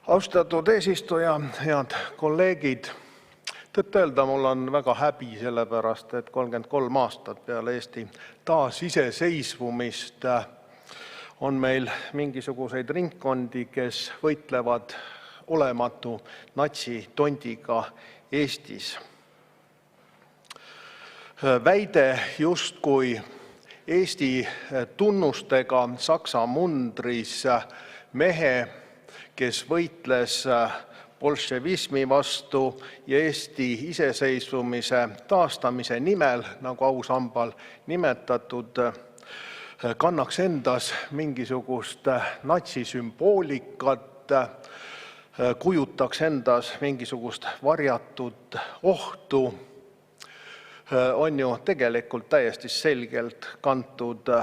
Austatud eesistuja, head kolleegid! Tõtt-öelda mul on väga häbi sellepärast, et 33 aastat peale Eesti taasiseseisvumist on meil mingisuguseid ringkondi, kes võitlevad olematu natsitondiga Eestis. Väide, justkui Eesti tunnustega Saksa mundris mehe, kes võitles bolševismi vastu ja Eesti iseseisvumise taastamise nimel, nagu ausambal nimetatud, kannaks endas mingisugust natsisümboolikat, kujutaks endas mingisugust varjatud ohtu, on ju tegelikult täiesti selgelt kantud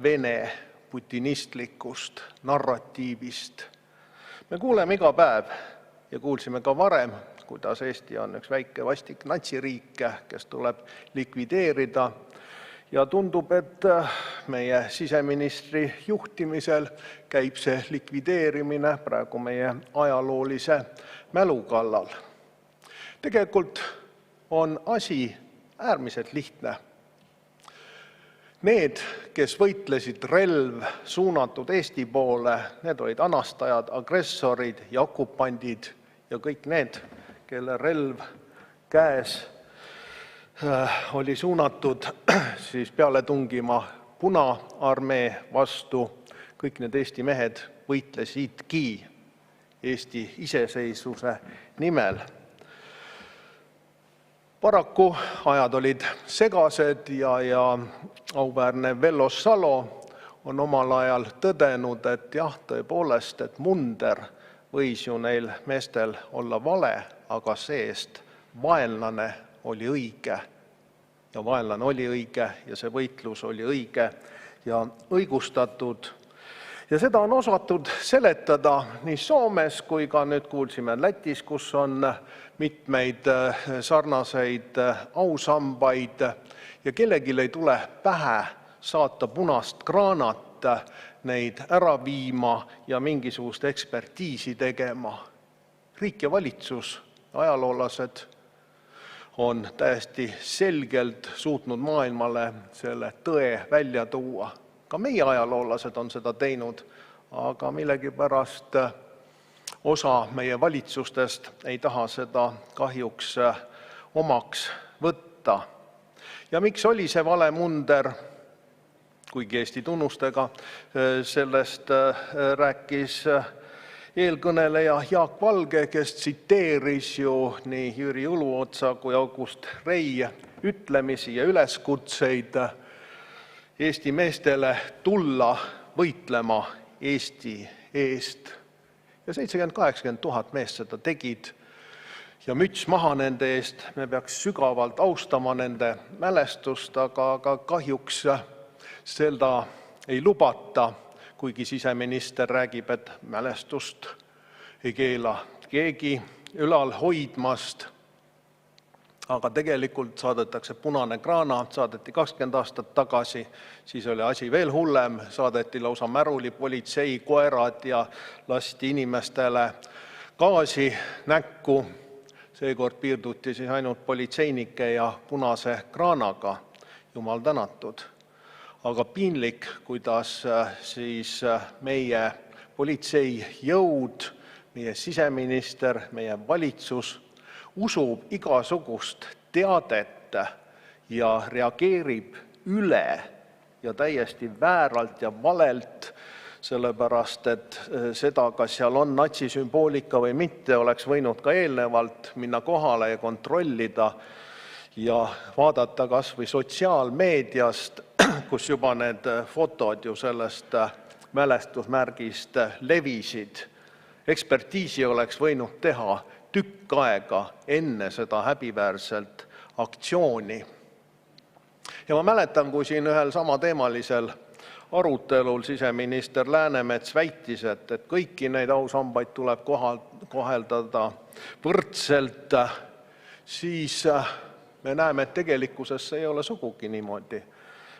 Vene putinistlikust narratiivist. Me kuuleme iga päev ja kuulsime ka varem, kuidas Eesti on üks väike vastik natsiriik, kes tuleb likvideerida. Ja tundub, et meie siseministri juhtimisel käib see likvideerimine praegu meie ajaloolise mälu kallal. Tegelikult on asi äärmiselt lihtne. Need, kes võitlesid relv suunatud Eesti poole, need olid anastajad, agressorid ja okupandid ja kõik need, kelle relv käes oli suunatud siis peale tungima Punaarmee vastu. Kõik need Eesti mehed võitlesidki Eesti iseseisvuse nimel. Paraku ajad olid segased ja auväärne Vello Salo on omal ajal tõdenud, et jah, tõepoolest, et munder võis ju neil meestel olla vale, aga see-eest vaenlane oli õige. Ja vaenlane oli õige ja see võitlus oli õige ja õigustatud. Ja seda on osatud seletada nii Soomes kui ka nüüd kuulsime Lätis, kus on mitmeid sarnaseid ausambaid ja kellelgi ei tule pähe saata punast kraanat neid ära viima ja mingisugust ekspertiisi tegema. Riik ja valitsus, ajaloolased on täiesti selgelt suutnud maailmale selle tõe välja tuua. Ka meie ajaloolased on seda teinud, aga millegipärast osa meie valitsustest ei taha seda kahjuks omaks võtta. Ja miks oli see vale munder, kuigi Eesti tunnustega, sellest rääkis eelkõneleja Jaak Valge, kes tsiteeris ju nii Jüri Uluotsa kui August Rei ütlemisi ja üleskutseid Eesti meestele tulla võitlema Eesti eest. Ja 70-80 000 meest seda tegid ja müts maha nende eest. Me peaks sügavalt austama nende mälestust, aga kahjuks seda ei lubata, kuigi siseminister räägib, et mälestust ei keela keegi ülal hoidmast. Aga tegelikult saadetakse punane kraanat, saadeti 20 aastat tagasi, siis oli asi veel hullem, saadeti lausa märulipolitsei koerad ja lasti inimestele gaasi näkku. Seekord piirduti siis ainult politseinike ja punase kraanaga, jumal tänatud. Aga piinlik, kuidas siis meie politseijõud, meie siseminister, meie valitsus usub igasugust teadet ja reageerib üle ja täiesti vääralt ja valelt, sellepärast et seda, kas seal on natsisümboolika või mitte, oleks võinud ka eelnevalt minna kohale ja kontrollida ja vaadata kas või sotsiaalmeediast, kus juba need fotod ju sellest mälestusmärgist levisid. Ekspertiisi oleks võinud teha tükk aega enne seda häbiväärselt aktsiooni. Ja ma mäletan, kui siin ühel samateemalisel arutelul siseminister Läänemets väitis, et kõiki neid ausambaid tuleb koheldada võrdselt, siis me näeme, et tegelikkuses see ei ole sugugi niimoodi.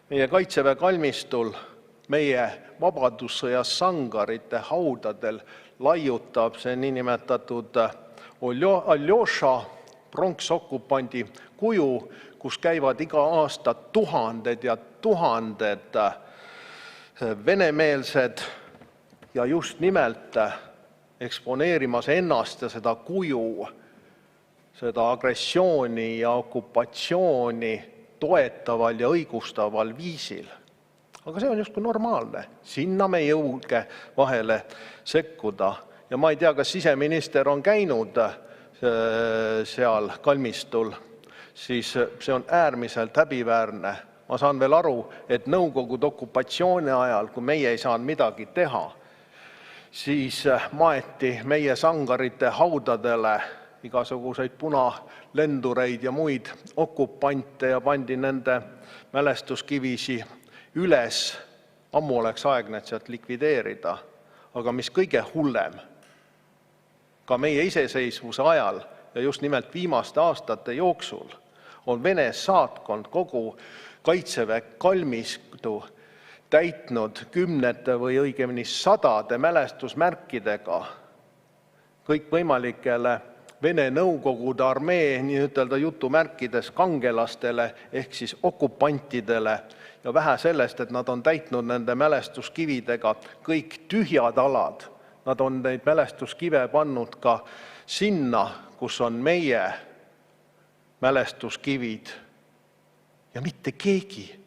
Meie Kaitseväe kalmistul meie vabadussõja sangarite haudadel laiutab see niinimetatud Aljoša pronksokupandi kuju, kus käivad iga aasta tuhanded ja tuhanded venemeelsed ja just nimelt eksponeerimas ennast ja seda kuju, seda agressiooni ja okupatsiooni toetaval ja õigustaval viisil. Aga see on justkui normaalne. Sinna me ei julge vahele sekkuda. Ja ma ei tea, kas siseminister on käinud seal kalmistul, siis see on äärmiselt häbiväärne. Ma saan veel aru, et Nõukogude okupatsiooni ajal, kui meie ei saanud midagi teha, siis maeti meie sangarite haudadele igasuguseid punalendureid ja muid okupante ja pandi nende mälestuskivisi üles. Ammu oleks aeg need sealt likvideerida. Aga mis kõige hullem, ka meie iseseisvuse ajal ja just nimelt viimaste aastate jooksul on Vene saatkond kogu Kaitseväe kalmistu täitnud kümnete või õigemini sadade mälestusmärkidega kõikvõimalikele Vene Nõukogude armee nii-ütelda jutumärkides kangelastele ehk siis okupantidele ja vähe sellest, et nad on täitnud nende mälestuskividega kõik tühjad alad. Nad on neid mälestuskive pannud ka sinna, kus on meie mälestuskivid. Ja mitte keegi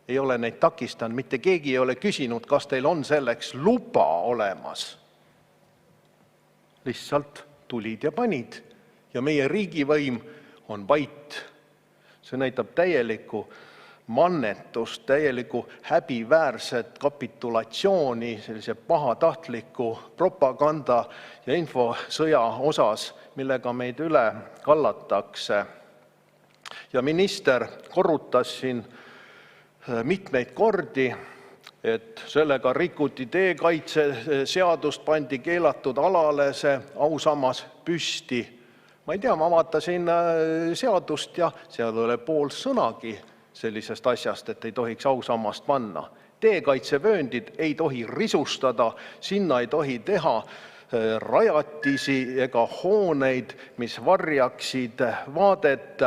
ei ole neid takistanud, mitte keegi ei ole küsinud, kas teil on selleks luba olemas. Lihtsalt tulid ja panid ja meie riigivõim on vait. See näitab täielikku mannetust, täielikku häbiväärset kapitulatsiooni sellise pahatahtliku propaganda ja infosõja osas, millega meid üle kallatakse. Ja minister korrutas siin mitmeid kordi, et sellega rikuti teekaitseseadust, pandi keelatud alale see ausammas püsti. Ma ei tea, ma vaatasin seadust ja seal ei ole pool sõnagi sellisest asjast, et ei tohiks ausammast panna. Teekaitsevööndid ei tohi risustada, sinna ei tohi teha rajatisi ega hooneid, mis varjaksid vaadet.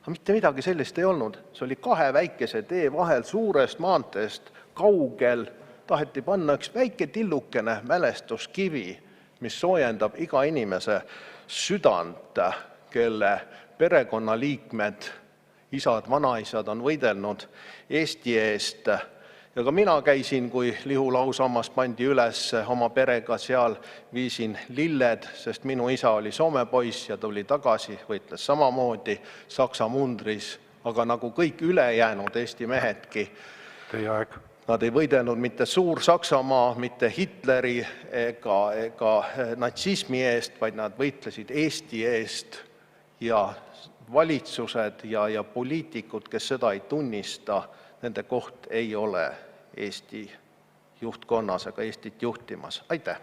Mitte midagi sellist ei olnud. See oli kahe väikese tee vahel suurest maanteest kaugel. Taheti panna üks väike tillukene mälestuskivi, mis soojendab iga inimese südant, kelle perekonnaliikmed, isad, vanaisad on võidelnud Eesti eest. Ja ka mina käisin, kui Lihula ausammas pandi üles oma perega seal, viisin lilled, sest minu isa oli Soome poiss ja tuli tagasi, võitles samamoodi Saksa mundris, aga nagu kõik ülejäänud Eesti mehedki. Teie aeg. Nad ei võidelnud mitte Suur-Saksamaa, mitte Hitleri ega natsismi eest, vaid nad võitlesid Eesti eest ja valitsused ja poliitikud, kes seda ei tunnista, nende koht ei ole Eesti juhtkonnas ega Eestit juhtimas. Aitäh!